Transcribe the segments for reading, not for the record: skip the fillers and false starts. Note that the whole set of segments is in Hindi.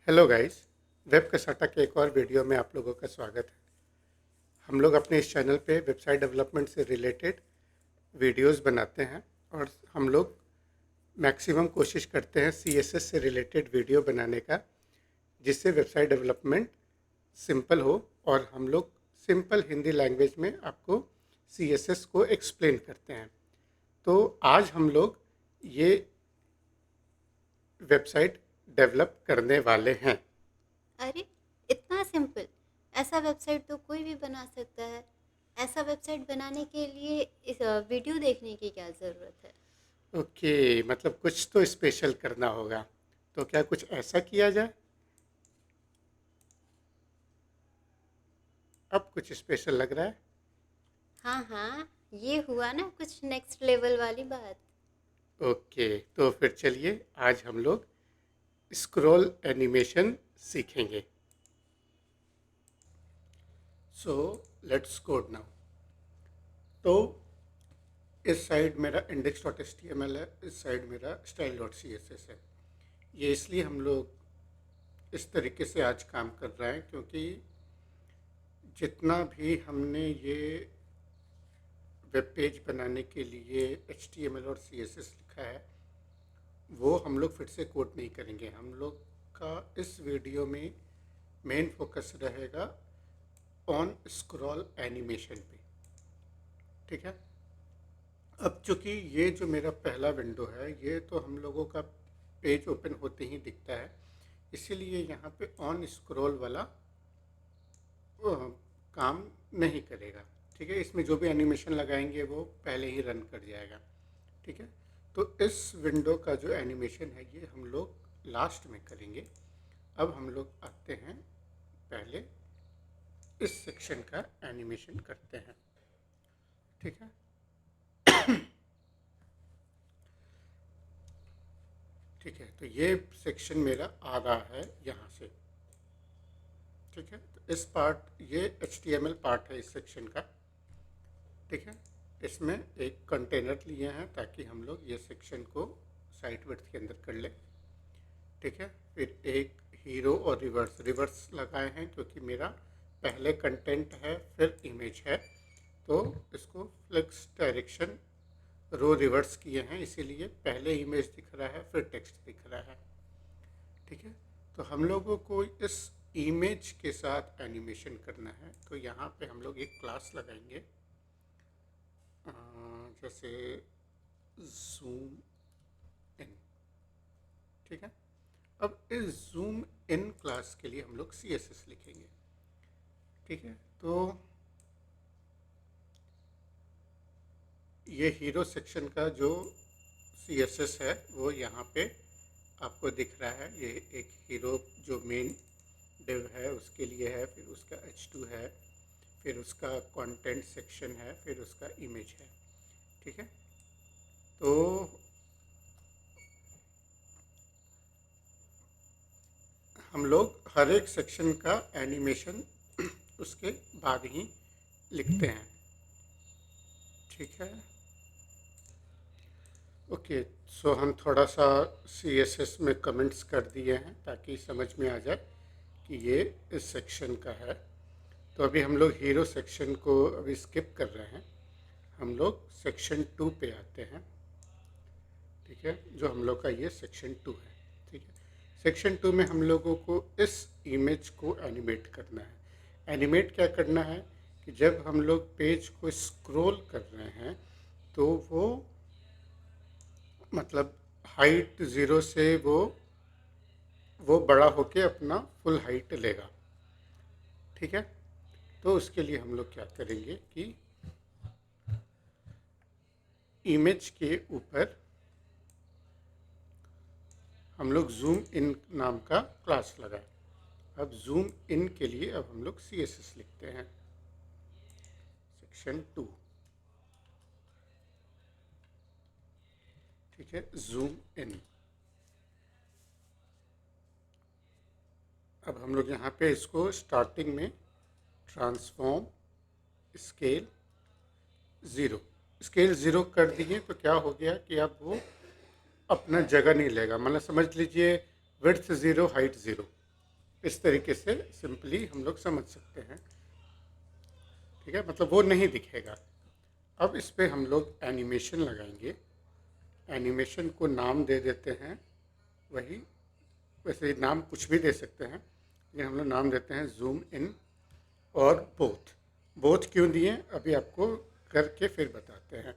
Hello guys. वेब कसाटा के एक और वीडियो में आप लोगों का स्वागत है। हम लोग अपने इस चैनल पे वेबसाइट डेवलपमेंट से रिलेटेड वीडियोस बनाते हैं और हम लोग मैक्सिमम कोशिश करते हैं सीएसएस से रिलेटेड वीडियो बनाने का, जिससे वेबसाइट डेवलपमेंट सिंपल हो और हम लोग सिंपल हिंदी लैंग्वेज में आपको सीएसएस को एक्सप्लेन करते हैं। तो आज हम लोग ये वेबसाइट डेवलप करने वाले हैं। अरे! इतना सिंपल! ऐसा वेबसाइट तो कोई भी बना सकता है। ऐसा वेबसाइट बनाने के लिए इस वीडियो देखने की क्या ज़रूरत है? ओके, मतलब कुछ तो स्पेशल करना होगा। तो क्या कुछ ऐसा किया जाए? अब कुछ स्पेशल लग रहा है। हाँ, हाँ, ये हुआ ना कुछ नेक्स्ट लेवल वाली बात। ओके, तो फिर चलिए आज हम लोग स्क्रॉल एनिमेशन सीखेंगे। So let's code now. तो इस साइड मेरा index.html है, इस साइड मेरा style.css है। ये इसलिए हम लोग इस तरीके से आज काम कर रहे हैं क्योंकि जितना भी हमने ये वेब पेज बनाने के लिए HTML और CSS लिखा है, वो हम लोग फिर से कोड नहीं करेंगे। हम लोग का इस वीडियो में मेन फोकस रहेगा ऑन स्क्रॉल एनिमेशन पे। ठीक है। अब चूंकि ये जो मेरा पहला विंडो है, ये तो हम लोगों का पेज ओपन होते ही दिखता है, इसीलिए यहाँ पे ऑन स्क्रॉल वाला काम नहीं करेगा। ठीक है, इसमें जो भी एनिमेशन लगाएंगे वो पहले ही रन कर जाएगा। ठीक है, तो इस विंडो का जो एनिमेशन है ये हम लोग लास्ट में करेंगे। अब हम लोग आते हैं, पहले इस सेक्शन का एनिमेशन करते हैं। ठीक है, ठीक है, तो ये सेक्शन मेरा आ रहा है यहाँ से। ठीक है, तो इस पार्ट, ये HTML पार्ट है इस सेक्शन का। ठीक है, इसमें एक कंटेनर लिए हैं ताकि हम लोग ये सेक्शन को साइट विड्थ के अंदर कर लें। ठीक है, फिर एक हीरो और रिवर्स रिवर्स लगाए हैं क्योंकि मेरा पहले कंटेंट है फिर इमेज है, तो इसको फ्लेक्स डायरेक्शन रो रिवर्स किए हैं, इसीलिए पहले इमेज दिख रहा है फिर टेक्स्ट दिख रहा है। ठीक है, तो हम लोगों को इस इमेज के साथ एनिमेशन करना है, तो यहाँ पे हम लोग एक क्लास लगाएंगे, जैसे जूम इन। ठीक है, अब इस जूम इन क्लास के लिए हम लोग CSS लिखेंगे। ठीक है, तो ये हीरो सेक्शन का जो CSS है वो यहाँ पे आपको दिख रहा है। ये एक हीरो जो मेन डिव है उसके लिए है, फिर उसका H2 है, फिर उसका कंटेंट सेक्शन है, फिर उसका इमेज है। ठीक है, तो हम लोग हर एक सेक्शन का एनिमेशन उसके बाद ही लिखते हैं। ठीक है, ओके, सो हम थोड़ा सा CSS में कमेंट्स कर दिए हैं ताकि समझ में आ जाए कि ये इस सेक्शन का है। तो अभी हम लोग हीरो सेक्शन को अभी स्किप कर रहे हैं, हम लोग सेक्शन 2 पे आते हैं। ठीक है, जो हम लोग का ये सेक्शन 2 है। ठीक है, सेक्शन 2 में हम लोगों को इस इमेज को एनिमेट करना है। एनिमेट क्या करना है कि जब हम लोग पेज को स्क्रॉल कर रहे हैं तो वो मतलब हाइट ज़ीरो से वो बड़ा होके अपना फुल हाइट लेगा। ठीक है, तो उसके लिए हम लोग क्या करेंगे कि इमेज के ऊपर हम लोग जूम इन नाम का क्लास लगाए। अब जूम इन के लिए अब हम लोग CSS लिखते हैं, सेक्शन 2। ठीक है, जूम इन। अब हम लोग यहाँ पे इसको स्टार्टिंग में transform scale zero, scale zero कर दिए तो क्या हो गया कि अब वो अपना जगह नहीं लेगा। मतलब समझ लीजिए विड्थ ज़ीरो हाइट ज़ीरो। इस तरीके से सिंपली हम लोग समझ सकते हैं। ठीक है, मतलब वो नहीं दिखेगा। अब इस पे हम लोग एनिमेशन लगाएंगे। एनिमेशन को नाम दे देते हैं वही, वैसे नाम कुछ भी दे सकते हैं, लेकिन हम लोग नाम देते हैं जूम इन और बोथ। बोथ क्यों दिए अभी आपको करके फिर बताते हैं।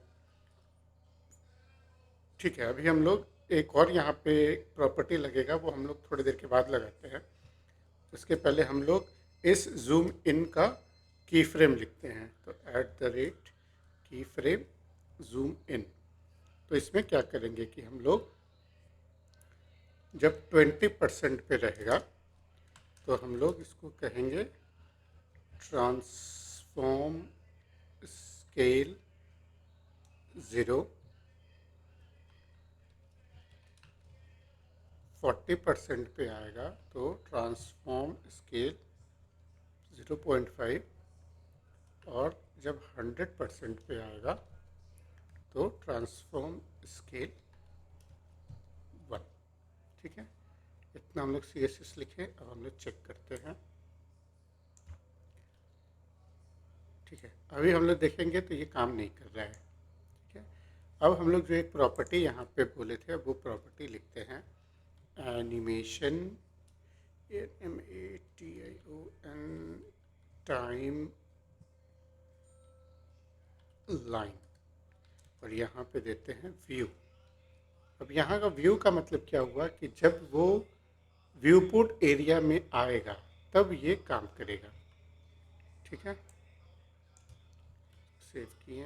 ठीक है, अभी हम लोग एक और यहाँ पे प्रॉपर्टी लगेगा, वो हम लोग थोड़ी देर के बाद लगाते हैं। उसके पहले हम लोग इस जूम इन का की फ्रेम लिखते हैं, तो @ की फ्रेम जूम इन। तो इसमें क्या करेंगे कि हम लोग जब 20% पे रहेगा तो हम लोग इसको कहेंगे ट्रांसफॉर्म स्केल 0। 40% पे आएगा तो ट्रांसफॉर्म स्केल 0.5, और जब 100% पे आएगा तो ट्रांसफॉर्म स्केल 1। ठीक है, इतना हम लोग CSS लिखे। अब हम लोग चेक करते हैं। ठीक है, अभी हम लोग देखेंगे तो ये काम नहीं कर रहा है। ठीक है, अब हम लोग जो एक प्रॉपर्टी यहाँ पे बोले थे वो प्रॉपर्टी लिखते हैं एनिमेशन NATION टाइम लाइन, और यहाँ पे देते हैं व्यू। अब यहाँ का व्यू का मतलब क्या हुआ कि जब वो व्यूपोर्ट एरिया में आएगा तब ये काम करेगा। ठीक है, सेव किए।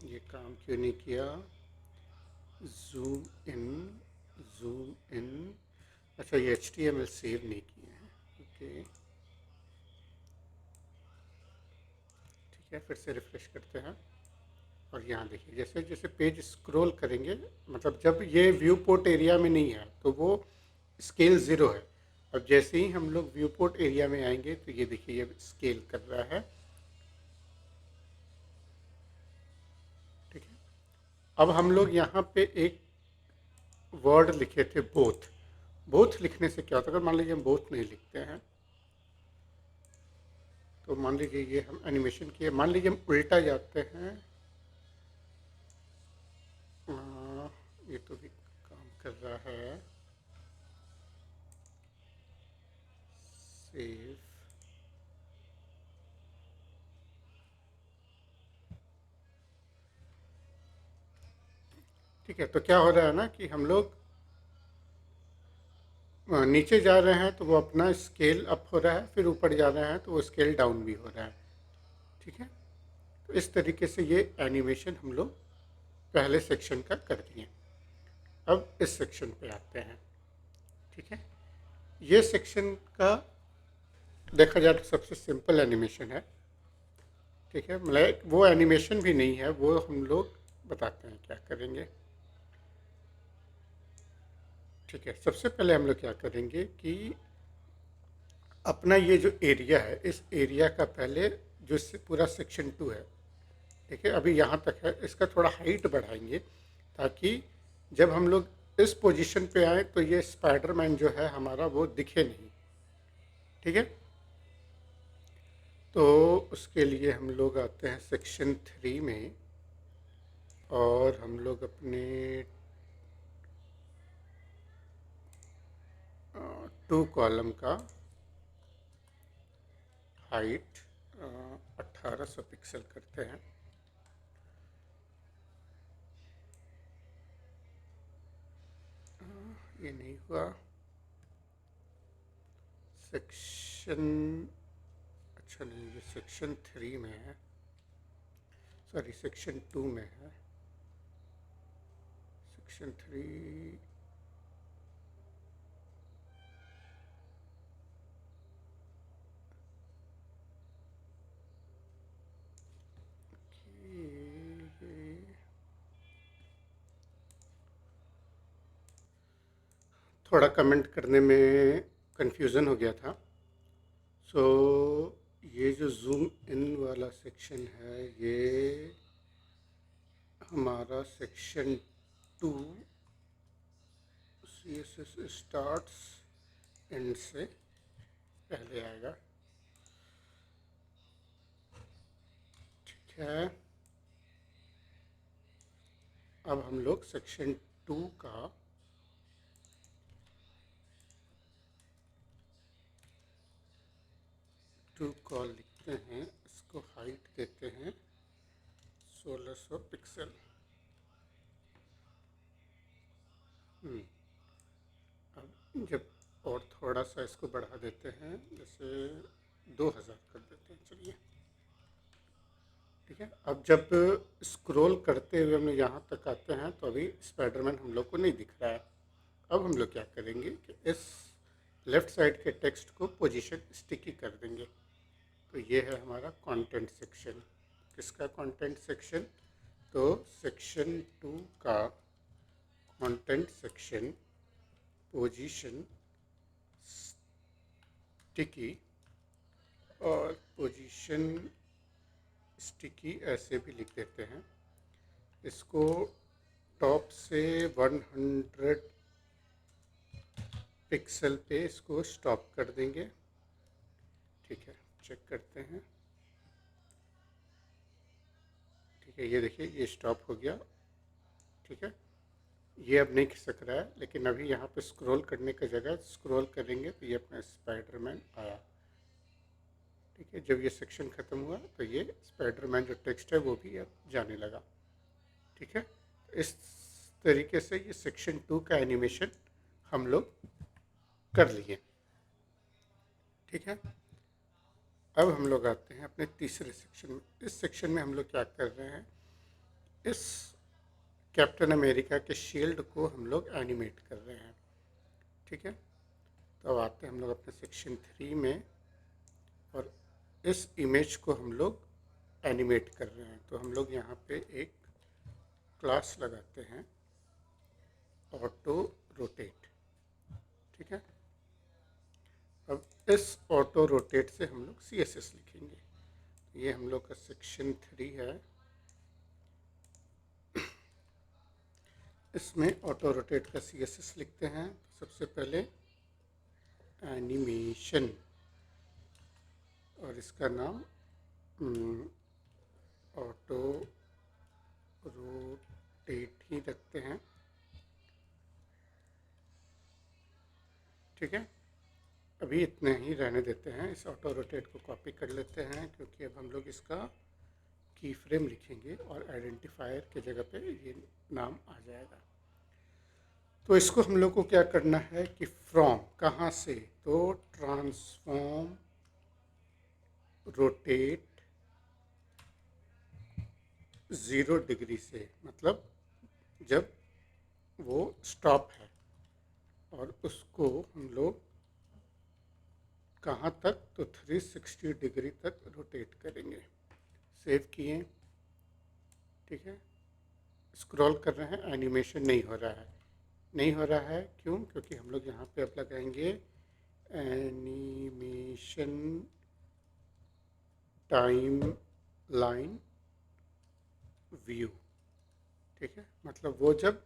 ये काम क्यों नहीं किया? Zoom in, zoom in. अच्छा, ये HTML सेव नहीं किए हैं। ओके, ठीक है, फिर से रिफ्रेश करते हैं। और यहाँ देखिए, जैसे जैसे पेज स्क्रॉल करेंगे, मतलब जब ये व्यू पोर्ट एरिया में नहीं है तो वो स्केल 0 है। अब जैसे ही हम लोग व्यू पोर्ट एरिया में आएंगे तो ये देखिए ये स्केल कर रहा है। ठीक है, अब हम लोग यहाँ पे एक वर्ड लिखे थे बोथ। बोथ लिखने से क्या होता है, अगर मान लीजिए हम बोथ नहीं लिखते हैं तो मान लीजिए ये हम एनिमेशन किए, मान लीजिए हम उल्टा जाते हैं। ये तो भी काम कर रहा है। सेव। ठीक है, तो क्या हो रहा है ना कि हम लोग नीचे जा रहे हैं तो वो अपना स्केल अप हो रहा है, फिर ऊपर जा रहे हैं तो वो स्केल डाउन भी हो रहा है। ठीक है, तो इस तरीके से ये एनिमेशन हम लोग पहले सेक्शन का कर दिए। अब इस सेक्शन पे आते हैं। ठीक है, ये सेक्शन का देखा जाए तो सबसे सिंपल एनिमेशन है। ठीक है, मतलब वो एनिमेशन भी नहीं है, वो हम लोग बताते हैं क्या करेंगे। ठीक है, सबसे पहले हम लोग क्या करेंगे कि अपना ये जो एरिया है, इस एरिया का पहले जो पूरा सेक्शन 2 है, ठीक है, अभी यहाँ तक है, इसका थोड़ा हाइट बढ़ाएंगे ताकि जब हम लोग इस पोजीशन पे आए तो ये स्पाइडरमैन जो है हमारा वो दिखे नहीं। ठीक है, तो उसके लिए हम लोग आते हैं सेक्शन 3 में, और हम लोग अपने 2 कॉलम का हाइट 1800 पिक्सल करते हैं। ये नहीं हुआ। सेक्शन, अच्छा नहीं, ये सेक्शन 3 में है, सॉरी सेक्शन 2 में है। सेक्शन 3, थोड़ा कमेंट करने में कंफ्यूजन हो गया था। सो ये जो जूम इन वाला सेक्शन है ये हमारा सेक्शन 2 दिस स्टार्ट्स एंड से पहले आएगा। ठीक है, अब हम लोग सेक्शन 2 का कॉल लिखते हैं, इसको हाइट देते हैं 1600 पिक्सल। अब जब और थोड़ा सा इसको बढ़ा देते हैं, जैसे 2000 कर देते हैं, चलिए ठीक है। अब जब स्क्रॉल करते हुए हम लोग यहाँ तक आते हैं तो अभी स्पाइडरमैन हम लोग को नहीं दिख रहा है। अब हम लोग क्या करेंगे कि इस लेफ़्ट साइड के टेक्स्ट को पोजीशन स्टिकी कर देंगे। तो ये है हमारा कंटेंट सेक्शन। किसका कंटेंट सेक्शन? तो सेक्शन 2 का कंटेंट सेक्शन पोजीशन स्टिकी, और पोजीशन स्टिकी ऐसे भी लिख देते हैं। इसको टॉप से 100 पिक्सल पे इसको स्टॉप कर देंगे। ठीक है, चेक करते हैं। ठीक है, ये देखिए ये स्टॉप हो गया। ठीक है, ये अब नहीं खिसक रहा है, लेकिन अभी यहाँ पे स्क्रॉल करने की जगह स्क्रॉल करेंगे तो ये अपना स्पाइडरमैन आया। ठीक है, जब ये सेक्शन ख़त्म हुआ तो ये स्पाइडरमैन जो टेक्स्ट है वो भी अब जाने लगा। ठीक है, इस तरीके से ये सेक्शन 2 का एनिमेशन हम लोग कर लिए। ठीक है, अब हम लोग आते हैं अपने तीसरे सेक्शन में। इस सेक्शन में हम लोग क्या कर रहे हैं, इस कैप्टन अमेरिका के शील्ड को हम लोग एनिमेट कर रहे हैं। ठीक है, तो अब आते हैं हम लोग अपने सेक्शन 3 में, और इस इमेज को हम लोग एनिमेट कर रहे हैं। तो हम लोग यहाँ पे एक क्लास लगाते हैं, ऑटो रोटेट। ठीक है, अब इस ऑटो रोटेट से हम लोग CSS लिखेंगे। ये हम लोग का सेक्शन 3 है। इसमें ऑटो रोटेट का CSS लिखते हैं। तो सबसे पहले एनिमेशन, और इसका नाम ऑटो रोटेट ही रखते हैं। ठीक है, अभी इतने ही रहने देते हैं। इस ऑटो रोटेट को कॉपी कर लेते हैं, क्योंकि अब हम लोग इसका की फ्रेम लिखेंगे और आइडेंटिफायर के जगह पे ये नाम आ जाएगा। तो इसको हम लोग को क्या करना है कि फ्रॉम कहाँ से, तो ट्रांसफॉर्म रोटेट 0 डिग्री से, मतलब जब वो स्टॉप है, और उसको हम लोग कहाँ तक, तो 360 डिग्री तक रोटेट करेंगे। सेव किए। ठीक है, स्क्रॉल कर रहे हैं, एनिमेशन नहीं हो रहा है। नहीं हो रहा है क्यों? क्योंकि हम लोग यहाँ पे अब लगाएंगे एनिमेशन टाइम लाइन व्यू। ठीक है, मतलब वो जब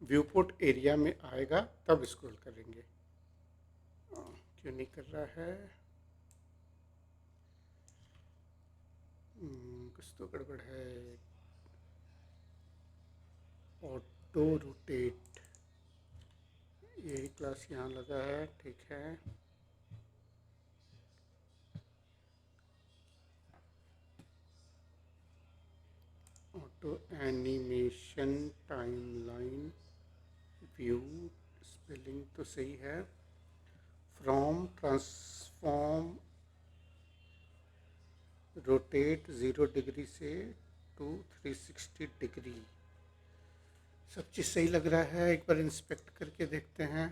व्यूपोर्ट एरिया में आएगा तब स्क्रॉल करेंगे। क्यों नहीं कर रहा है? कुछ तो गड़बड़ है। ऑटो रोटेट, यही क्लास यहाँ लगा है। ठीक है, auto animation timeline view, spelling तो सही है। फ्रॉम ट्रांसफॉर्म रोटेट 0 डिग्री से टू 360 डिग्री। सब चीज़ सही लग रहा है, एक बार इंस्पेक्ट करके देखते हैं।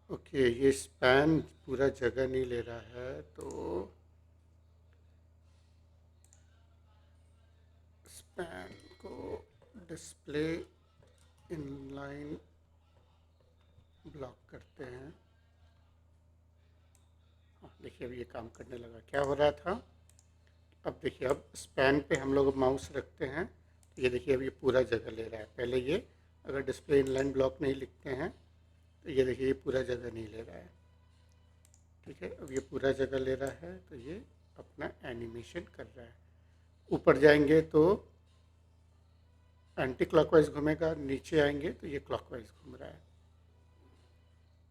ओके, ये स्पैन पूरा जगह नहीं ले रहा है, तो स्पैन को डिस्प्ले इनलाइन ब्लॉक करते हैं। देखिए अब ये काम करने लगा। क्या हो रहा था, अब देखिए, अब स्पैन पे हम लोग माउस रखते हैं तो ये देखिए अब ये पूरा जगह ले रहा है। पहले ये अगर डिस्प्ले इनलाइन ब्लॉक नहीं लिखते हैं तो ये देखिए ये पूरा जगह नहीं ले रहा है। ठीक है, अब ये पूरा जगह ले रहा है तो ये अपना एनिमेशन कर रहा है। ऊपर जाएंगे तो एंटी क्लॉकवाइज घूमेगा, नीचे आएंगे तो ये क्लॉकवाइज घूम रहा है।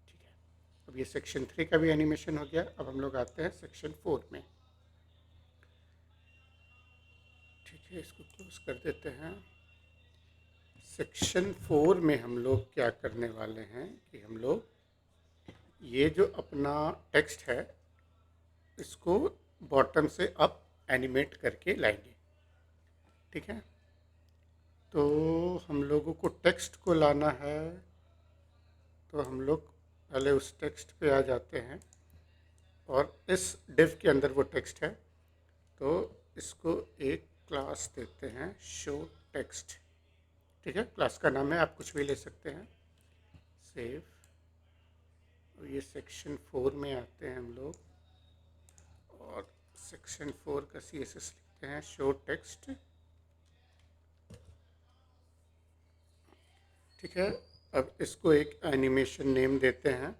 ठीक है, अब ये सेक्शन 3 का भी एनिमेशन हो गया। अब हम लोग आते हैं सेक्शन 4 में। ठीक है, इसको क्लोज कर देते हैं। सेक्शन 4 में हम लोग क्या करने वाले हैं कि हम लोग ये जो अपना टेक्स्ट है इसको बॉटम से अप एनिमेट करके लाएंगे। ठीक है, तो हम लोगों को टेक्स्ट को लाना है, तो हम लोग पहले उस टेक्स्ट पे आ जाते हैं और इस डिव के अंदर वो टेक्स्ट है, तो इसको एक क्लास देते हैं शो टेक्स्ट। ठीक है, क्लास का नाम है, आप कुछ भी ले सकते हैं। सेव। ये सेक्शन 4 में आते हैं हम लोग और सेक्शन 4 का CSS लिखते हैं शो टेक्स्ट। ठीक है, अब इसको एक एनिमेशन नेम देते हैं।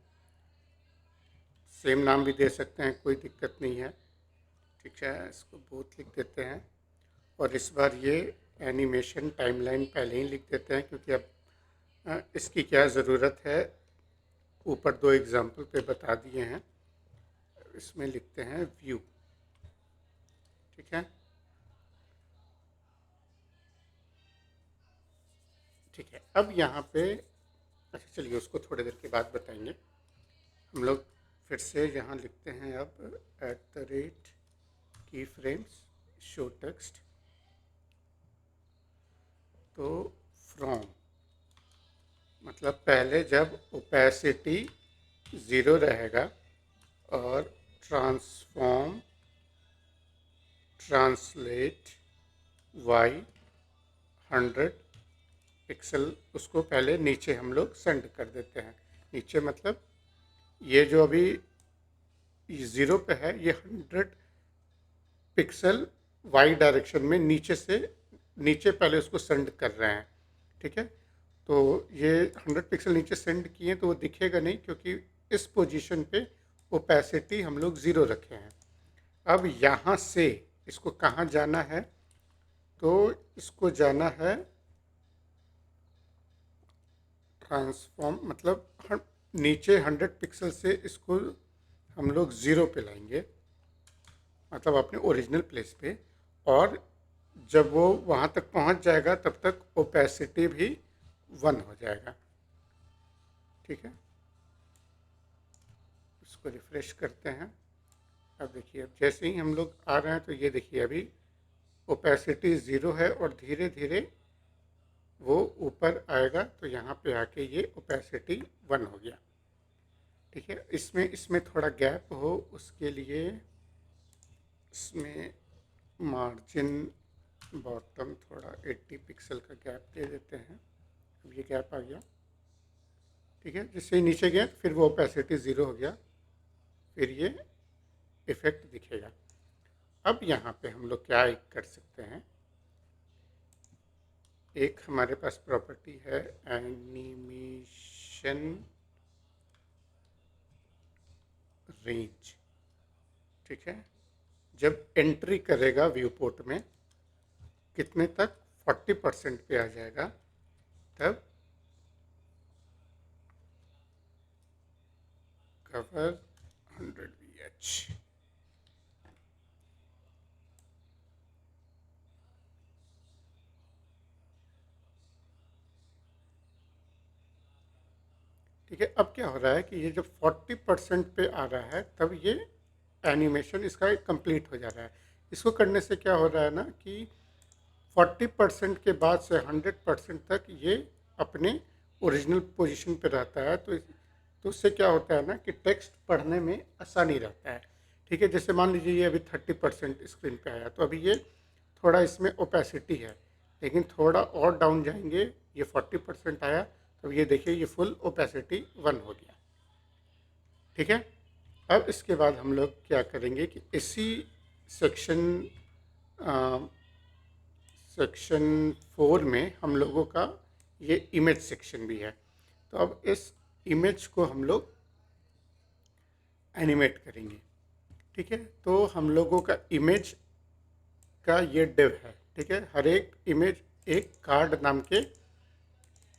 सेम नाम भी दे सकते हैं, कोई दिक्कत नहीं है। ठीक है, इसको बोथ लिख देते हैं और इस बार ये एनिमेशन टाइमलाइन पहले ही लिख देते हैं क्योंकि अब इसकी क्या ज़रूरत है, ऊपर 2 एग्जाम्पल पे बता दिए हैं। इसमें लिखते हैं व्यू। ठीक है, ठीक है, अब यहाँ पे अच्छा चलिए उसको थोड़ी देर के बाद बताएंगे। हम लोग फिर से यहाँ लिखते हैं अब @ की फ्रेम्स शो टेक्स्ट। तो फ्रॉम मतलब पहले जब ओपेसिटी 0 रहेगा और ट्रांसफॉर्म ट्रांसलेट y 100 पिक्सल, उसको पहले नीचे हम लोग सेंड कर देते हैं। नीचे मतलब ये जो अभी 0 पे है ये 100 पिक्सल y डायरेक्शन में नीचे से नीचे पहले उसको सेंड कर रहे हैं। ठीक है, तो ये 100 पिक्सल नीचे सेंड किए तो वो दिखेगा नहीं क्योंकि इस पोजीशन पे ओपेसिटी हम लोग 0 रखे हैं। अब यहाँ से इसको कहाँ जाना है, तो इसको जाना है ट्रांसफॉर्म मतलब नीचे 100 पिक्सल से इसको हम लोग 0 पे लाएंगे, मतलब अपने ओरिजिनल प्लेस पे। और जब वो वहाँ तक पहुँच जाएगा तब तक ओपेसिटी भी 1 हो जाएगा। ठीक है, इसको रिफ्रेश करते हैं। अब देखिए, अब जैसे ही हम लोग आ रहे हैं तो ये देखिए अभी ओपेसिटी 0 है और धीरे धीरे वो ऊपर आएगा तो यहाँ पे आके ये ओपेसिटी 1 हो गया। ठीक है, इसमें थोड़ा गैप हो उसके लिए इसमें मार्जिन बॉटम थोड़ा 80 पिक्सल का गैप दे देते हैं। अब ये गैप आ गया। ठीक है, जिससे ही नीचे गया फिर वो ओपेसिटी 0 हो गया, फिर ये इफेक्ट दिखेगा। अब यहाँ पे हम लोग क्या एक कर सकते हैं, एक हमारे पास प्रॉपर्टी है एनिमेशन रेंज। ठीक है, जब एंट्री करेगा व्यू पोर्ट में कितने तक 40% पे आ जाएगा तब कवर 100 VH। ठीक है, अब क्या हो रहा है कि ये जब 40% पे आ रहा है तब ये एनिमेशन इसका कंप्लीट हो जा रहा है। इसको करने से क्या हो रहा है ना कि 40% के बाद से 100% तक ये अपने ओरिजिनल पोजीशन पे रहता है। तो उससे क्या होता है ना कि टेक्स्ट पढ़ने में आसानी रहता है। ठीक है, जैसे मान लीजिए ये अभी 30% स्क्रीन पे आया तो अभी ये थोड़ा इसमें ओपेसिटी है, लेकिन थोड़ा और डाउन जाएंगे ये 40% आया तो ये देखिए ये फुल ओपेसिटी 1 हो गया। ठीक है, अब इसके बाद हम लोग क्या करेंगे कि इसी सेक्शन 4 में हम लोगों का ये इमेज सेक्शन भी है। तो अब इस इमेज को हम लोग एनिमेट करेंगे। ठीक है, तो हम लोगों का इमेज का ये डिव है। ठीक है, हर एक इमेज एक कार्ड नाम के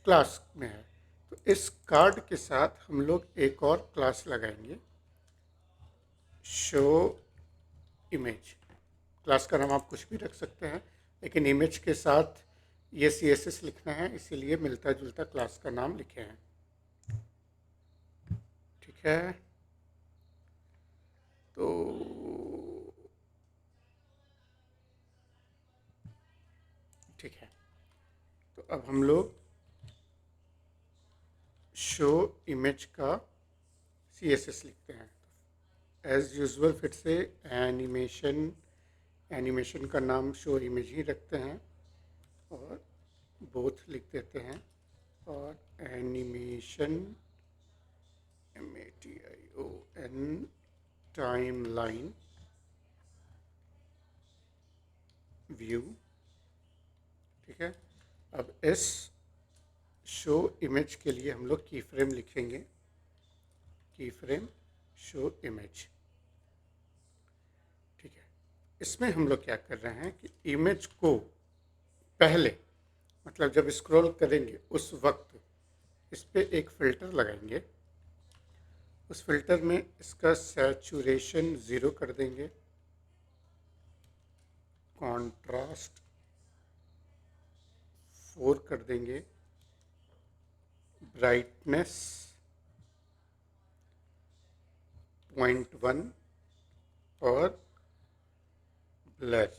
क्लास में है। तो इस कार्ड के साथ हम लोग एक और क्लास लगाएंगे, शो इमेज। क्लास का नाम आप कुछ भी रख सकते हैं, लेकिन इमेज के साथ ये CSS लिखना है, इसीलिए मिलता जुलता क्लास का नाम लिखे हैं। ठीक है, तो ठीक है, तो अब हम लोग शो इमेज का CSS लिखते हैं। एज यूजुअल फिर से एनिमेशन का नाम शो इमेज ही रखते हैं और बोथ लिख देते हैं, और एनिमेशन MATION टाइमलाइन व्यू। ठीक है, अब इस शो इमेज के लिए हम लोग की फ्रेम लिखेंगे, की फ्रेम शो इमेज। ठीक है, इसमें हम लोग क्या कर रहे हैं कि इमेज को पहले, मतलब जब स्क्रॉल करेंगे उस वक्त इस पे एक फ़िल्टर लगाएंगे। उस फिल्टर में इसका सैचुरेशन 0 कर देंगे, कॉन्ट्रास्ट 4 कर देंगे, ब्राइटनेस 0.1 और ब्लर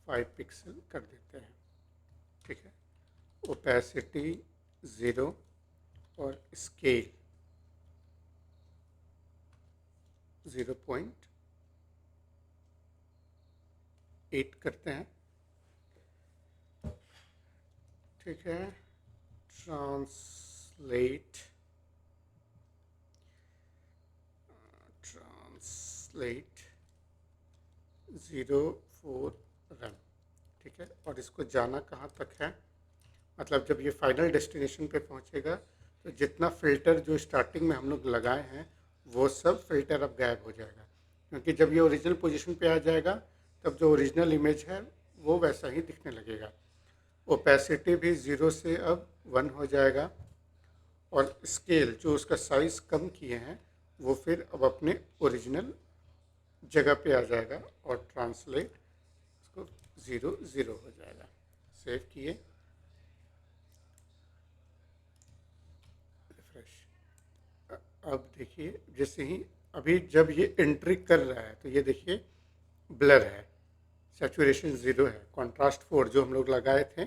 5 पिक्सल कर देते हैं। ठीक है, ओपेसिटी 0 और स्केल 0.8 करते हैं। ठीक है, ट्रांसलेट 04 रन। ठीक है, और इसको जाना कहाँ तक है, मतलब जब ये फाइनल डेस्टिनेशन पे पहुँचेगा तो जितना फ़िल्टर जो स्टार्टिंग में हम लोग लगाए हैं वो सब फ़िल्टर अब गायब हो जाएगा, क्योंकि जब ये ओरिजिनल पोजीशन पे आ जाएगा तब जो ओरिजिनल इमेज है वो वैसा ही दिखने लगेगा। ओपेसिटी भी 0 से अब 1 हो जाएगा, और स्केल जो उसका साइज़ कम किए हैं वो फिर अब अपने ओरिजिनल जगह पे आ जाएगा, और ट्रांसलेट इसको 0 हो जाएगा। सेव किए, रिफ्रेश। अब देखिए, जैसे ही अभी जब ये एंट्री कर रहा है तो ये देखिए ब्लर है, सैचुरेशन 0 है, कॉन्ट्रास्ट 4 जो हम लोग लगाए थे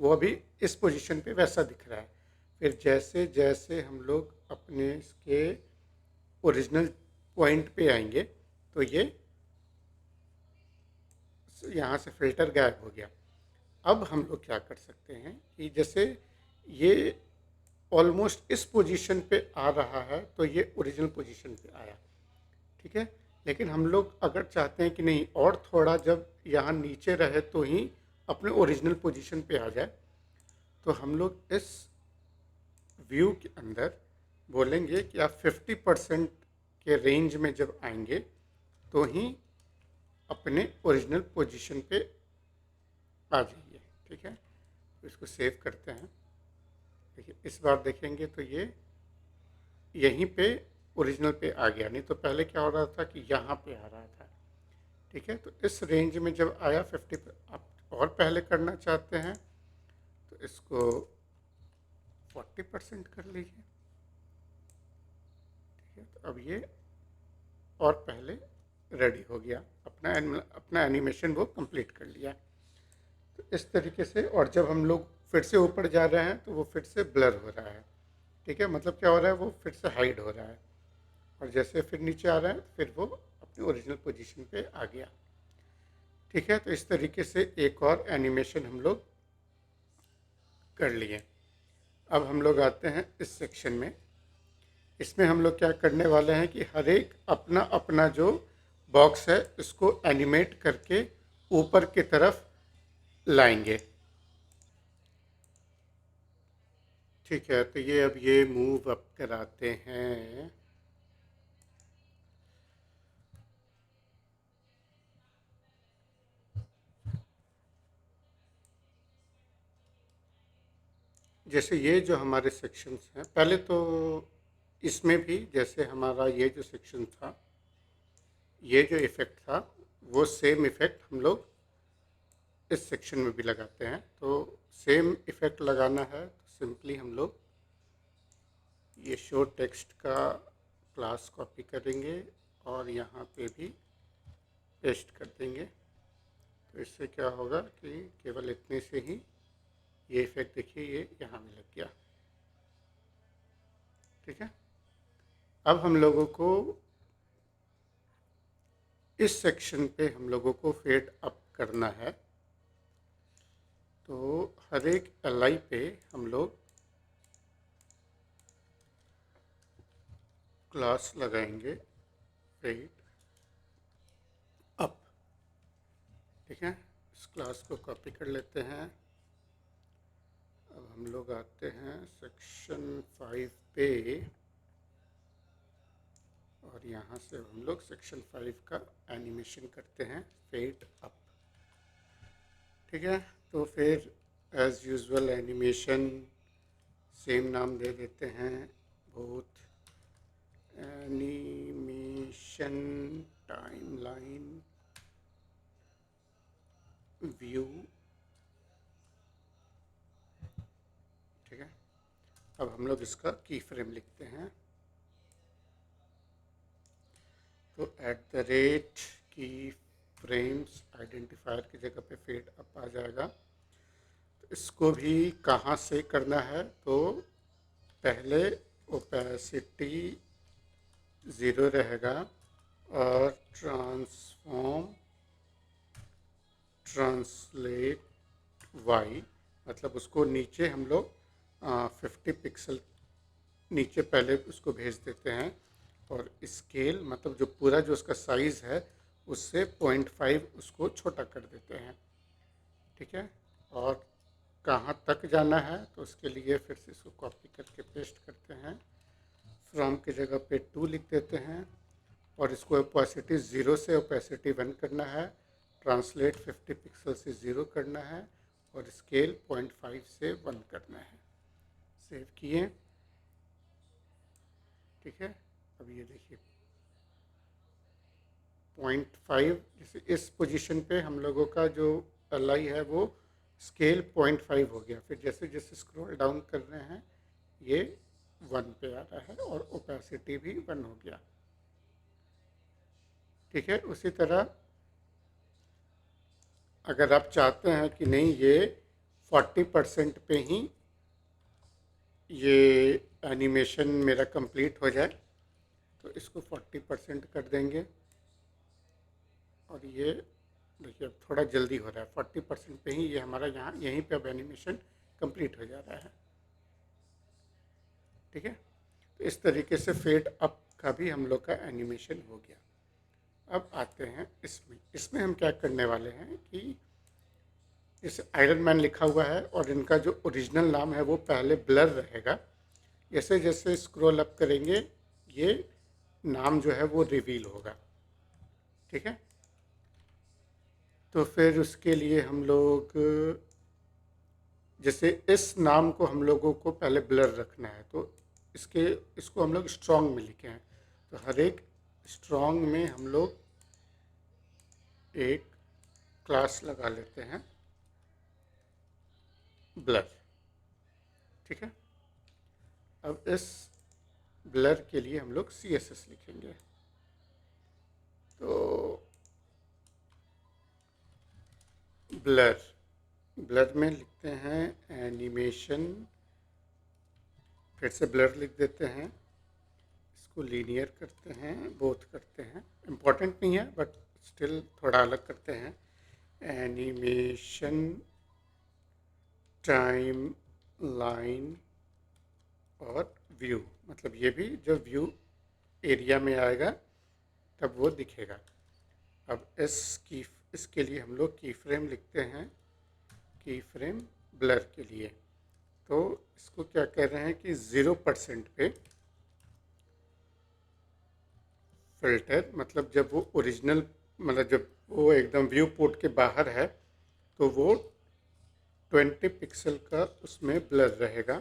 वो अभी इस पोजीशन पे वैसा दिख रहा है। फिर जैसे जैसे हम लोग अपने इसके ओरिजिनल पॉइंट पे आएंगे तो ये यहाँ से फ़िल्टर गायब हो गया। अब हम लोग क्या कर सकते हैं कि जैसे ये ऑलमोस्ट इस पोजीशन पे आ रहा है तो ये ओरिजिनल पोजीशन पे आया। ठीक है, लेकिन हम लोग अगर चाहते हैं कि नहीं और थोड़ा जब यहाँ नीचे रहे तो ही अपने ओरिजिनल पोजीशन पे आ जाए, तो हम लोग इस व्यू के अंदर बोलेंगे कि आप 50% के रेंज में जब आएंगे तो ही अपने ओरिजिनल पोजीशन पे आ जाइए। ठीक है, तो इसको सेव करते हैं। देखिए इस बार देखेंगे तो ये यहीं पे ओरिजिनल पे आ गया, नहीं तो पहले क्या हो रहा था कि यहाँ पे आ रहा था। ठीक है, तो इस रेंज में जब आया 50, आप और पहले करना चाहते हैं तो इसको 40% कर लीजिए। ठीक है, तो अब ये और पहले रेडी हो गया, अपना एनिमेशन वो कंप्लीट कर लिया। तो इस तरीके से, और जब हम लोग फिर से ऊपर जा रहे हैं तो वो फिर से ब्लर हो रहा है। ठीक है, मतलब क्या हो रहा है, वो फिर से हाइड हो रहा है, और जैसे फिर नीचे आ रहा है फिर वो अपनी ओरिजिनल पोजीशन पे आ गया। ठीक है, तो इस तरीके से एक और एनिमेशन हम लोग कर लिए। अब हम लोग आते हैं इस सेक्शन में। इसमें हम लोग क्या करने वाले हैं कि हर एक अपना अपना जो बॉक्स है इसको एनिमेट करके ऊपर की तरफ लाएंगे। ठीक है, तो ये अब ये मूव अप कराते हैं। जैसे ये जो हमारे सेक्शंस हैं, पहले तो इसमें भी जैसे हमारा ये जो सेक्शन था, ये जो इफ़ेक्ट था, वो सेम इफ़ेक्ट हम लोग इस सेक्शन में भी लगाते हैं। तो सेम इफ़ेक्ट लगाना है तो सिंपली हम लोग ये शो टेक्स्ट का क्लास कॉपी करेंगे और यहाँ पे भी पेस्ट कर देंगे। तो इससे क्या होगा कि केवल इतने से ही ये इफ़ेक्ट देखिए ये यहाँ में लग गया। ठीक है, अब हम लोगों को इस सेक्शन पे हम लोगों को फेड अप करना है। तो हर एक एल पे हम लोग क्लास लगाएंगे फेड अप। ठीक है, इस क्लास को कॉपी कर लेते हैं। अब हम लोग आते हैं सेक्शन 5 पे और यहाँ से हम लोग सेक्शन 5 का एनिमेशन करते हैं फेड अप। ठीक है, तो फिर एज यूजुअल एनिमेशन सेम नाम दे देते हैं, बोथ एनिमेशन टाइमलाइन व्यू। ठीक है, अब हम लोग इसका की फ्रेम लिखते हैं। तो एट द रेट की फ्रेम्स आइडेंटिफायर की जगह पे फेड अप आ जाएगा। तो इसको भी कहाँ से करना है, तो पहले ओपेसिटी 0 रहेगा और ट्रांसफॉर्म ट्रांसलेट वाई, मतलब उसको नीचे हम लोग 50 पिक्सल नीचे पहले उसको भेज देते हैं और स्केल मतलब जो पूरा जो उसका साइज़ है उससे 0.5 उसको छोटा कर देते हैं। ठीक है, और कहाँ तक जाना है तो उसके लिए फिर से इसको कॉपी करके पेस्ट करते हैं। फ्रॉम की जगह पे 2 लिख देते हैं और इसको ओपेसिटी 0 से ओपेसिटी 1 करना है, ट्रांसलेट 50 पिक्सल से 0 करना है और स्केल 0.5 से 1 करना है। सेव किए। ठीक है, अब ये देखिए 0.5, जैसे इस पोजीशन पे हम लोगों का जो एल है वो स्केल 0.5 हो गया। फिर जैसे जैसे स्क्रॉल डाउन कर रहे हैं ये 1 पे आ रहा है और ओपेसिटी भी 1 हो गया। ठीक है, उसी तरह अगर आप चाहते हैं कि नहीं ये 40% पे ही ये एनिमेशन मेरा कंप्लीट हो जाए तो इसको 40% कर देंगे और ये देखिए अब थोड़ा जल्दी हो रहा है। 40% पे ही ये हमारा यहाँ यहीं पे अब एनिमेशन कंप्लीट हो जा रहा है। ठीक है, तो इस तरीके से फेड अप का भी हम लोग का एनिमेशन हो गया। अब आते हैं इसमें हम क्या करने वाले हैं कि जैसे आयरन मैन लिखा हुआ है और इनका जो ओरिजिनल नाम है वो पहले ब्लर रहेगा। जैसे जैसे स्क्रॉल अप करेंगे ये नाम जो है वो रिवील होगा। ठीक है, तो फिर उसके लिए हम लोग जैसे इस नाम को हम लोगों को पहले ब्लर रखना है तो इसको हम लोग स्ट्रॉन्ग में लिखे हैं। तो हर एक स्ट्रॉन्ग में हम लोग एक क्लास लगा लेते हैं ब्लर। ठीक है, अब इस ब्लर के लिए हम लोग CSS लिखेंगे। तो ब्लर में लिखते हैं एनिमेशन, फिर से ब्लर लिख देते हैं, इसको लीनियर करते हैं, बोथ करते हैं, इम्पोर्टेंट नहीं है बट स्टिल थोड़ा अलग करते हैं। एनिमेशन टाइम लाइन और व्यू, मतलब ये भी जो व्यू एरिया में आएगा तब वो दिखेगा। अब इसके लिए हम लोग की फ्रेम लिखते हैं, की फ्रेम ब्लर के लिए। तो इसको क्या कह रहे हैं कि 0% पे फिल्टर, मतलब जब वो ओरिजिनल, मतलब जब वो एकदम व्यू पोर्ट के बाहर है तो वो 20 पिक्सल का उसमें ब्लर रहेगा।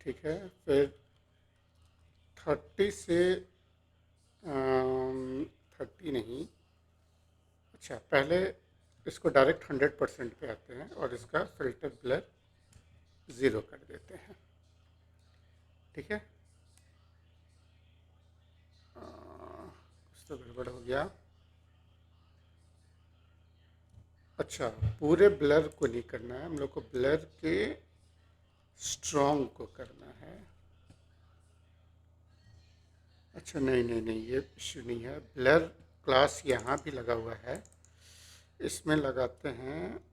ठीक है, फिर 30 से 30 नहीं, अच्छा पहले इसको डायरेक्ट 100% पे आते हैं और इसका फिल्टर ब्लर 0 कर देते हैं। ठीक है, कुछ तो गड़बड़ हो गया। अच्छा, पूरे ब्लर को नहीं करना है हम लोग को, ब्लर के स्ट्रॉन्ग को करना है। अच्छा नहीं नहीं नहीं, ये इश्यू नहीं है। ब्लर क्लास यहाँ भी लगा हुआ है, इसमें लगाते हैं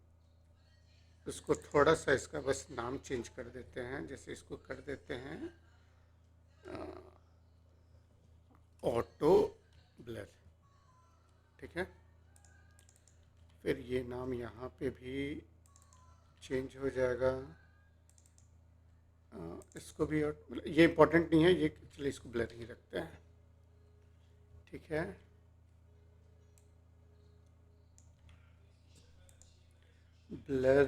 इसको, थोड़ा सा इसका बस नाम चेंज कर देते हैं। जैसे इसको कर देते हैं ऑटो ब्लर। ठीक है, फिर ये नाम यहाँ पे भी चेंज हो जाएगा। इसको भी मतलब ये इम्पोर्टेंट नहीं है ये, चलिए इसको ब्लर ही रखते हैं। ठीक है, ब्लर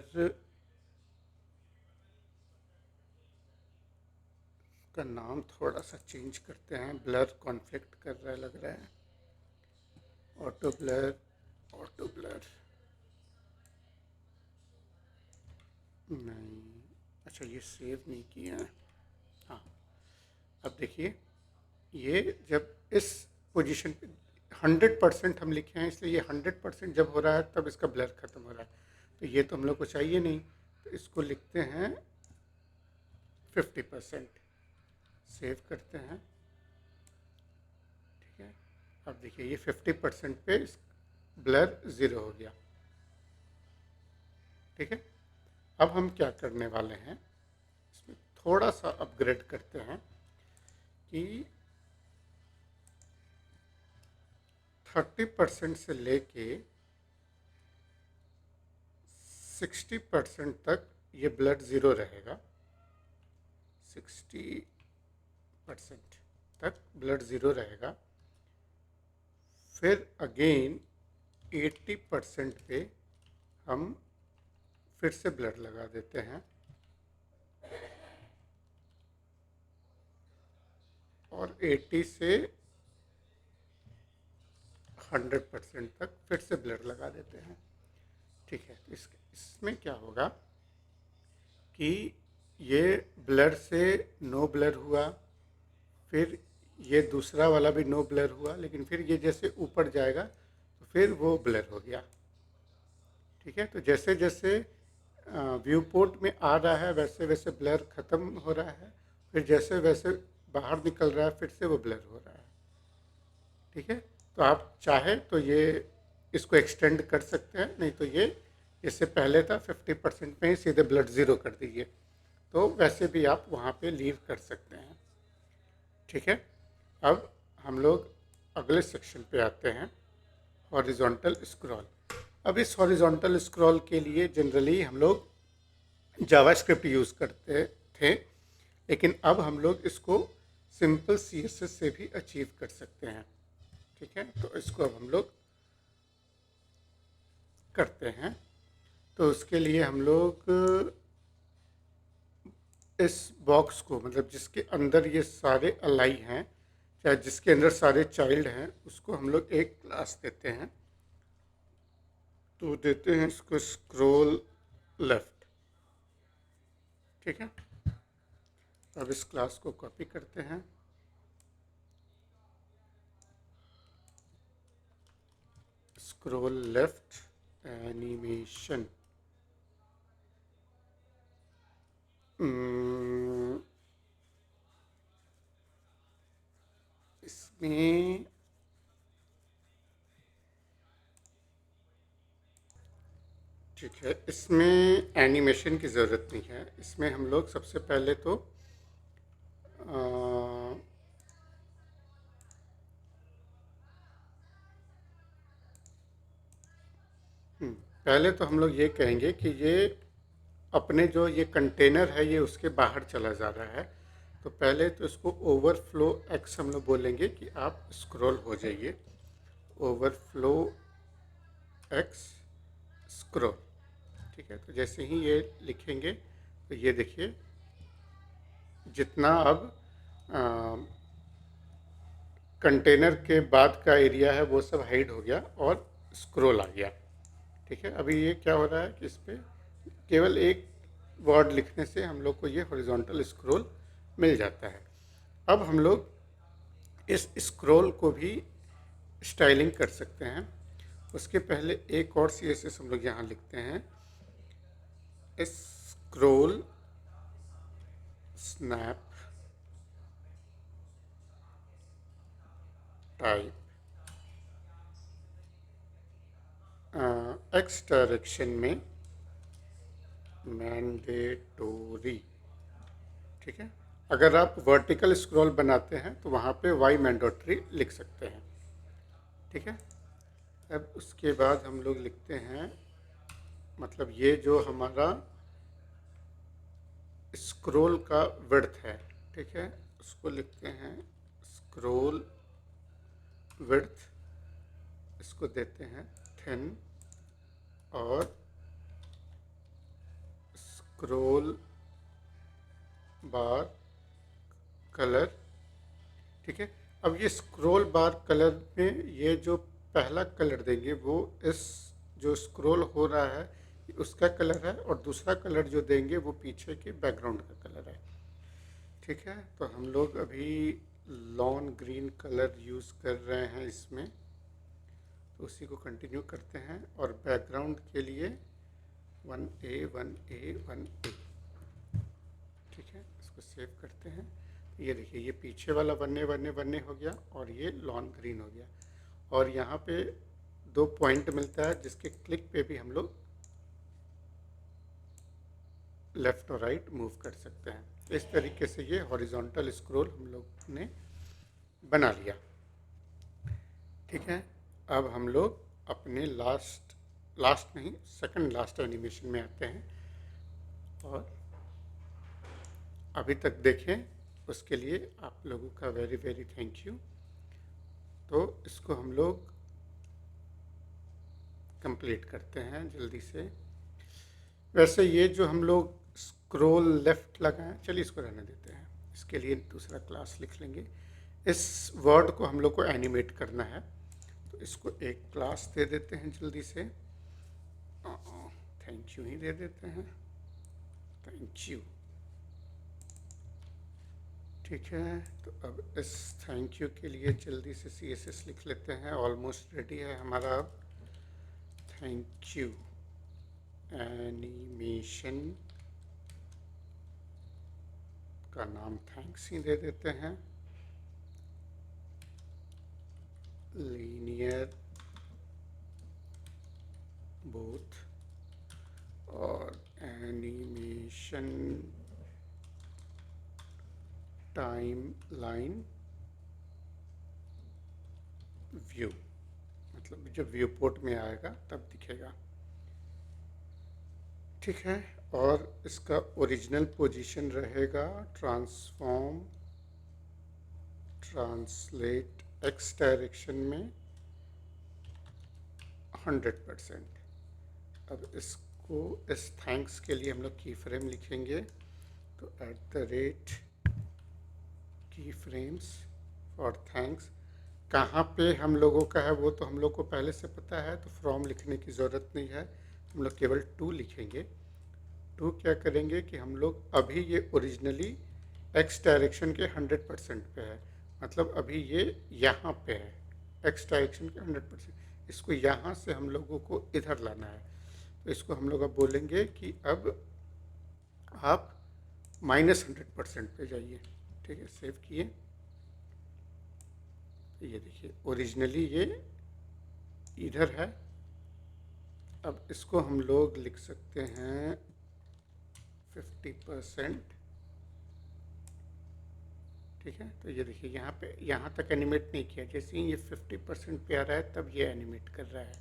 का नाम थोड़ा सा चेंज करते हैं, ब्लर कॉन्फ्लिक्ट कर रहा है लग रहा है। ऑटो ब्लर, ऑटो ब्लर नहीं, अच्छा ये सेव नहीं किया है। हाँ, अब देखिए, ये जब इस पोजीशन पे 100% हम लिखे हैं, इसलिए ये 100% जब हो रहा है तब इसका ब्लर ख़त्म हो रहा है, तो ये तो हम लोग को चाहिए नहीं, तो इसको लिखते हैं 50%, सेव करते हैं। ठीक है, अब देखिए ये 50% पे ब्लर 0 हो गया। ठीक है, अब हम क्या करने वाले हैं, इसमें थोड़ा सा अपग्रेड करते हैं कि 30% से लेके 60% तक ये ब्लड 0 रहेगा। 60% तक ब्लड 0 रहेगा। फिर अगेन 80% पे हम फिर से ब्लड लगा देते हैं और 80 से 100% तक फिर से ब्लड लगा देते हैं। ठीक है, इसमें क्या होगा कि ये ब्लर से नो ब्लर हुआ, फिर ये दूसरा वाला भी नो ब्लर हुआ, लेकिन फिर ये जैसे ऊपर जाएगा तो फिर वो ब्लर हो गया। ठीक है, तो जैसे जैसे व्यू पोर्ट में आ रहा है वैसे वैसे ब्लर ख़त्म हो रहा है, फिर जैसे वैसे बाहर निकल रहा है फिर से वो ब्लर हो रहा है। ठीक है, तो आप चाहे तो ये इसको एक्सटेंड कर सकते हैं, नहीं तो ये इससे पहले था 50% में ही सीधे ब्लड 0 कर दीजिए, तो वैसे भी आप वहाँ पे लीव कर सकते हैं। ठीक है, अब हम लोग अगले सेक्शन पे आते हैं, हॉरिजॉन्टल स्क्रॉल। अब इस हॉरिजॉन्टल स्क्रॉल के लिए जनरली हम लोग जावास्क्रिप्ट यूज़ करते थे, लेकिन अब हम लोग इसको सिंपल सीएसएस से भी अचीव कर सकते हैं। ठीक है, तो इसको अब हम लोग करते हैं। तो उसके लिए हम लोग इस बॉक्स को, मतलब जिसके अंदर ये सारे अलाई हैं, चाहे जिसके अंदर सारे चाइल्ड हैं, उसको हम लोग एक क्लास देते हैं। तो देते हैं इसको स्क्रॉल लेफ्ट। ठीक है, अब इस क्लास को कॉपी करते हैं, स्क्रॉल लेफ्ट एनिमेशन। इसमें ठीक है, इसमें एनिमेशन की ज़रूरत नहीं है। इसमें हम लोग सबसे पहले तो पहले तो हम लोग ये कहेंगे कि ये अपने जो ये कंटेनर है ये उसके बाहर चला जा रहा है। तो पहले तो इसको ओवरफ्लो एक्स हम लोग बोलेंगे कि आप स्क्रॉल हो जाइए, ओवरफ्लो एक्स स्क्रॉल। ठीक है, तो जैसे ही ये लिखेंगे तो ये देखिए जितना अब कंटेनर के बाद का एरिया है वो सब हाइड हो गया और स्क्रॉल आ गया। ठीक है, अभी ये क्या हो रहा है कि इस पर केवल एक वर्ड लिखने से हम लोग को ये हॉरिजॉन्टल स्क्रॉल मिल जाता है। अब हम लोग इस स्क्रॉल को भी स्टाइलिंग कर सकते हैं। उसके पहले एक और CSS हम लोग यहाँ लिखते हैं, scroll snap type x direction में मैंडेटोरी। ठीक है, अगर आप वर्टिकल स्क्रॉल बनाते हैं तो वहाँ पे वाई मैंडेटरी लिख सकते हैं। ठीक है, अब उसके बाद हम लोग लिखते हैं, मतलब ये जो हमारा स्क्रॉल का विड्थ है, ठीक है, उसको लिखते हैं स्क्रॉल विड्थ, इसको देते हैं 10 और स्क्रॉल बार कलर। ठीक है, अब ये स्क्रॉल बार कलर में ये जो पहला कलर देंगे वो इस जो स्क्रॉल हो रहा है उसका कलर है, और दूसरा कलर जो देंगे वो पीछे के बैकग्राउंड का कलर है। ठीक है, तो हम लोग अभी लॉन ग्रीन कलर यूज़ कर रहे हैं इसमें, तो उसी को कंटिन्यू करते हैं। और बैकग्राउंड के लिए 1A 1A 1A। ठीक है, इसको सेव करते हैं। ये देखिए ये पीछे वाला 1A 1A 1A हो गया और ये लॉन ग्रीन हो गया। और यहाँ पे 2 पॉइंट मिलता है जिसके क्लिक पे भी हम लोग लेफ़्ट और राइट मूव कर सकते हैं। इस तरीके से ये हॉरिजॉन्टल स्क्रॉल हम लोग ने बना लिया। ठीक है, अब हम लोग अपने लास्ट नहीं सेकंड लास्ट एनिमेशन में आते हैं, और अभी तक देखें उसके लिए आप लोगों का वेरी वेरी थैंक यू। तो इसको हम लोग कंप्लीट करते हैं जल्दी से। वैसे ये जो हम लोग स्क्रॉल लेफ़्ट लगाएं, चलिए इसको रहने देते हैं, इसके लिए दूसरा क्लास लिख लेंगे। इस वर्ड को हम लोग को एनिमेट करना है, तो इसको एक क्लास दे देते हैं जल्दी से, थैंक यू ही दे देते हैं, थैंक यू। ठीक है, तो अब इस थैंक यू के लिए जल्दी से CSS लिख लेते हैं, ऑलमोस्ट रेडी है हमारा अब। थैंक यू एनिमेशन का नाम थैंक्स ही दे देते हैं, लीनियर बोथ, और एनिमेशन टाइम लाइन व्यू, मतलब जब व्यू पोर्ट में आएगा तब दिखेगा। ठीक है, और इसका ओरिजिनल पोजीशन रहेगा ट्रांसफॉर्म ट्रांसलेट एक्स डायरेक्शन में 100%। अब इसको इस थैंक्स के लिए हम लोग की फ्रेम लिखेंगे, तो @ की फ्रेम्स फॉर थैंक्स। कहाँ पे हम लोगों का है वो तो हम लोग को पहले से पता है, तो फ्रॉम लिखने की ज़रूरत नहीं है, हम लोग केवल टू लिखेंगे। टू क्या करेंगे कि हम लोग अभी ये ओरिजिनली एक्स डायरेक्शन के 100% पे है, मतलब अभी ये यहाँ पे है एक्स डायरेक्शन के 100%, इसको यहाँ से हम लोगों को इधर लाना है। तो इसको हम लोग अब बोलेंगे कि अब आप -100% पे जाइए। ठीक है, सेव किए, ये देखिए ओरिजिनली ये इधर है। अब इसको हम लोग लिख सकते हैं 50%। ठीक है, तो ये देखिए यहाँ पे यहाँ तक एनिमेट नहीं किया, जैसे ही ये 50% पे आ रहा है तब ये एनिमेट कर रहा है।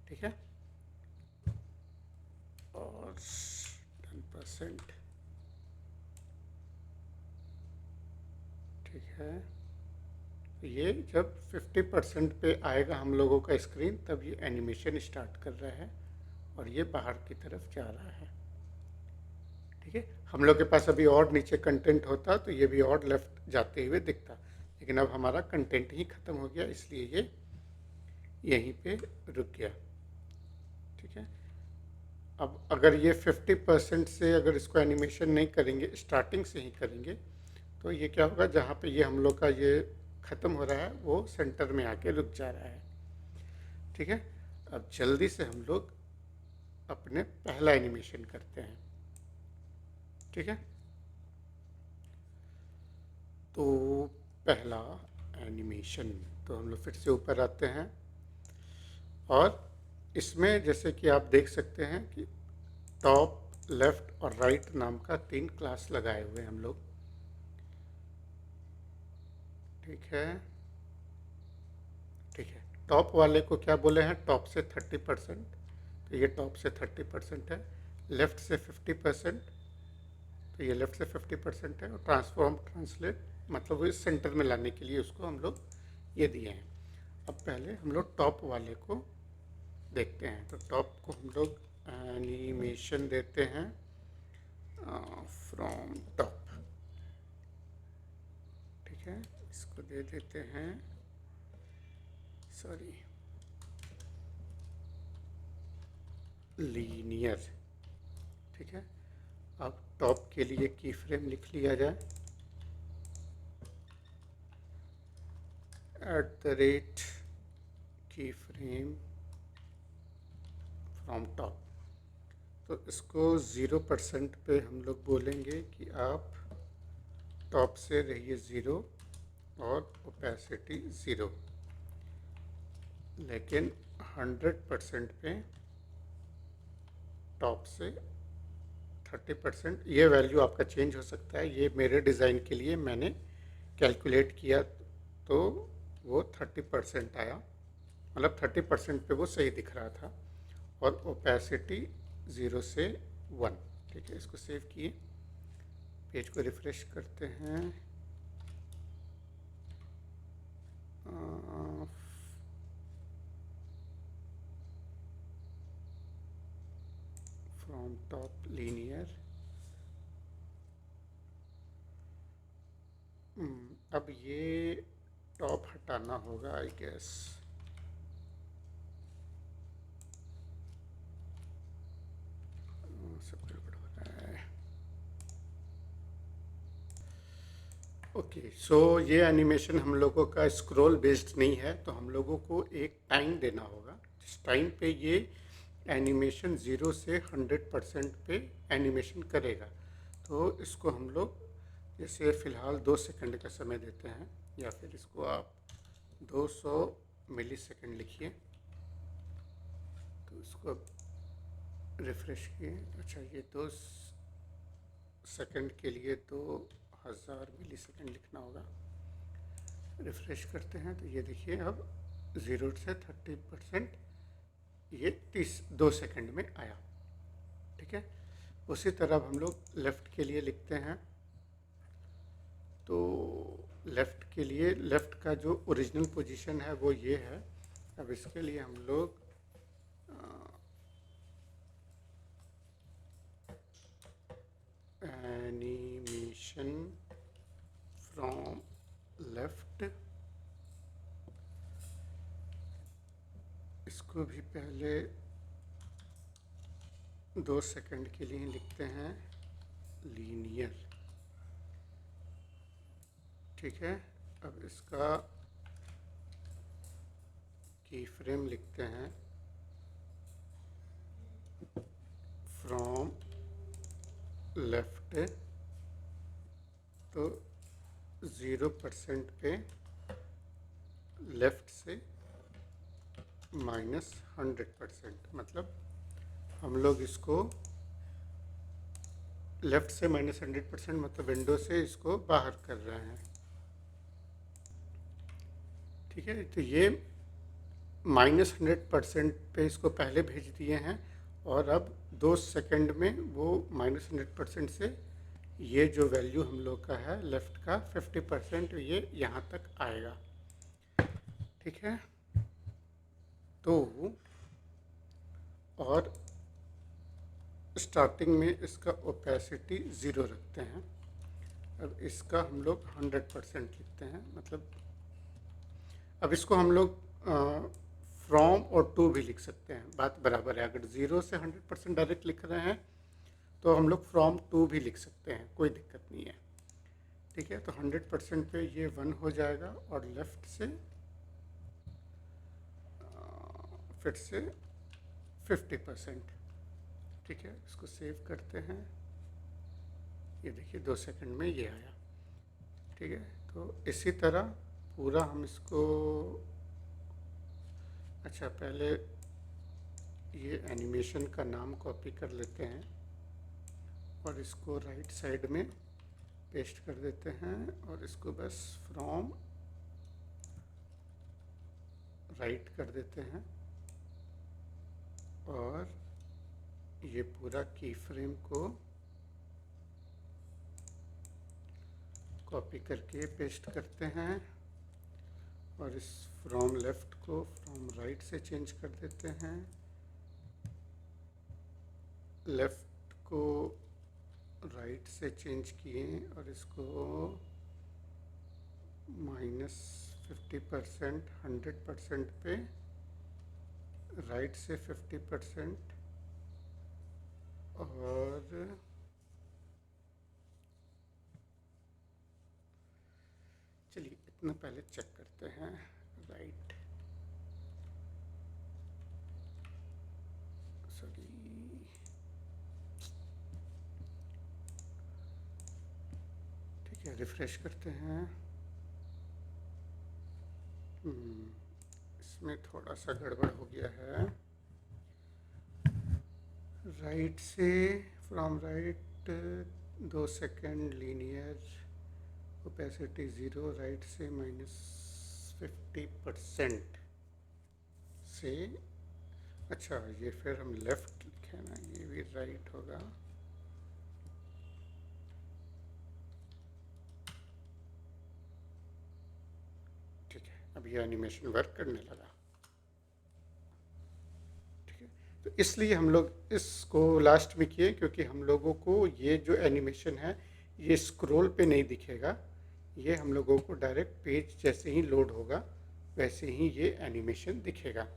ठीक है, और डन। 50%। ठीक है, ये जब 50% पे आएगा हम लोगों का स्क्रीन, तब ये एनिमेशन स्टार्ट कर रहा है और ये बाहर की तरफ जा रहा है। ठीक है, हम लोग के पास अभी और नीचे कंटेंट होता तो ये भी और लेफ्ट जाते हुए दिखता, लेकिन अब हमारा कंटेंट ही ख़त्म हो गया, इसलिए ये यहीं पे रुक गया। ठीक है, अब अगर ये 50% से अगर इसको एनिमेशन नहीं करेंगे, स्टार्टिंग से ही करेंगे, तो ये क्या होगा, जहाँ पे ये हम लोग का ये ख़त्म हो रहा है वो सेंटर में आके रुक जा रहा है। ठीक है, अब जल्दी से हम लोग अपने पहला एनिमेशन करते हैं। ठीक है, तो पहला एनिमेशन, तो हम लोग फिर से ऊपर आते हैं और इसमें जैसे कि आप देख सकते हैं कि टॉप, लेफ्ट और राइट नाम का 3 क्लास लगाए हुए हैं हम लोग। ठीक है, ठीक है, टॉप वाले को क्या बोले हैं, टॉप से 30%, तो ये टॉप से 30% है। लेफ़्ट से 50%, तो ये लेफ़्ट से 50% है। और ट्रांसफॉर्म, ट्रांसलेट मतलब वो इस सेंटर में लाने के लिए उसको हम लोग ये दिए हैं। अब पहले हम लोग टॉप वाले को देखते हैं, तो टॉप को हम लोग एनिमेशन देते हैं फ्रॉम टॉप। ठीक है, इसको दे देते हैं, सॉरी, लीनियर। ठीक है, अब टॉप के लिए की फ्रेम लिख लिया जाए, की फ्रेम फ्रॉम टॉप। तो इसको 0% पे हम लोग बोलेंगे कि आप टॉप से रहिए 0 और ओपेसिटी 0, लेकिन 100% पे टॉप से 30%। ये वैल्यू आपका चेंज हो सकता है, ये मेरे डिज़ाइन के लिए मैंने कैलकुलेट किया तो वो 30% आया, मतलब 30% पे वो सही दिख रहा था। और ओपेसिटी 0 से 1। ठीक है, इसको सेव किए, पेज को रिफ्रेश करते हैं। From top linear. अब ये टॉप हटाना होगा आई गेस। सब गड़बड़ हो रहा है। ओके, सो ये एनिमेशन हम लोगों का स्क्रॉल बेस्ड नहीं है, तो हम लोगों को एक टाइम देना होगा जिस टाइम पे ये एनिमेशन 0 से 100% पे एनिमेशन करेगा। तो इसको हम लोग जैसे फ़िलहाल 2 सेकंड का समय देते हैं, या फिर इसको आप 200 मिलीसेकंड लिखिए। तो इसको रिफ्रेश किए, अच्छा ये 2 सेकंड के लिए 2000 मिलीसेकंड लिखना होगा। रिफ्रेश करते हैं तो ये देखिए अब 0 से 30% ये 2 सेकंड में आया। ठीक है, उसी तरह हम लोग लेफ़्ट के लिए लिखते हैं। तो लेफ़्ट के लिए, लेफ़्ट का जो ओरिजिनल पोजीशन है वो ये है। अब इसके लिए हम लोग एनिमेशन फ्रॉम लेफ़्ट, इसको भी पहले 2 सेकंड के लिए लिखते हैं लीनियर। ठीक है, अब इसका की फ्रेम लिखते हैं फ्रॉम लेफ्ट, तो 0% पे लेफ़्ट से -100%, मतलब हम लोग इसको लेफ़्ट से -100% मतलब विंडो से इसको बाहर कर रहे हैं। ठीक है, तो ये -100% पे इसको पहले भेज दिए हैं और अब 2 सेकंड में वो -100% से ये जो वैल्यू हम लोग का है लेफ़्ट का 50% ये यहाँ तक आएगा। ठीक है, तो और स्टार्टिंग में इसका ओपेसिटी 0 रखते हैं। अब इसका हम लोग 100% लिखते हैं, मतलब अब इसको हम लोग फ्रॉम और टू भी लिख सकते हैं, बात बराबर है। अगर 0 से 100% डायरेक्ट लिख रहे हैं तो हम लोग फ्रॉम टू भी लिख सकते हैं, कोई दिक्कत नहीं है। ठीक है, तो 100% पे ये 1 हो जाएगा और लेफ़्ट से फिर से 50%। ठीक है, इसको सेव करते हैं। ये देखिए 2 सेकंड में ये आया। ठीक है, तो इसी तरह पूरा हम इसको, अच्छा पहले ये एनिमेशन का नाम कॉपी कर लेते हैं और इसको राइट साइड में पेस्ट कर देते हैं और इसको बस फ्रॉम राइट कर देते हैं और ये पूरा की फ्रेम को कॉपी करके पेस्ट करते हैं और इस फ्रॉम लेफ़्ट को फ्रॉम राइट से चेंज कर देते हैं। लेफ़्ट को राइट से चेंज किए और इसको -50%, 100% पे राइट से 50% और चलिए इतना पहले चेक करते हैं। राइट, सॉरी, ठीक है, रिफ्रेश करते हैं। इसमें थोड़ा सा गड़बड़ हो गया है। राइट से from right 2 second linear opacity 0, right से -50% से, अच्छा ये फिर हम लेफ़्ट लिखे ना, ये भी राइट होगा। ठीक है, अब ये एनिमेशन वर्क करने लगा। ठीक है, तो इसलिए हम लोग इसको लास्ट में किए क्योंकि हम लोगों को ये जो एनिमेशन है ये स्क्रॉल पे नहीं दिखेगा, ये हम लोगों को डायरेक्ट पेज जैसे ही लोड होगा वैसे ही ये एनिमेशन दिखेगा।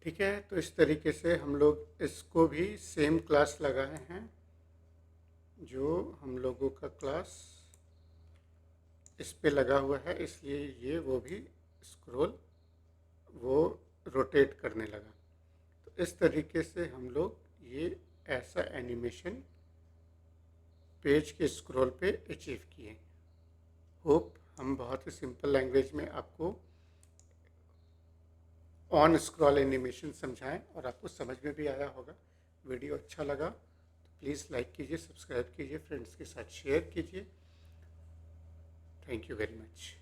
ठीक है, तो इस तरीके से हम लोग इसको भी सेम क्लास लगाए हैं जो हम लोगों का क्लास इस पे लगा हुआ है, इसलिए ये वो भी स्क्रॉल वो रोटेट करने लगा। तो इस तरीके से हम लोग ये ऐसा एनिमेशन पेज के स्क्रॉल पे अचीव किए। होप हम बहुत ही सिंपल लैंग्वेज में आपको ऑन स्क्रॉल एनिमेशन समझाएं और आपको समझ में भी आया होगा। वीडियो अच्छा लगा तो प्लीज़ लाइक कीजिए, सब्सक्राइब कीजिए, फ्रेंड्स के साथ शेयर कीजिए। Thank you very much.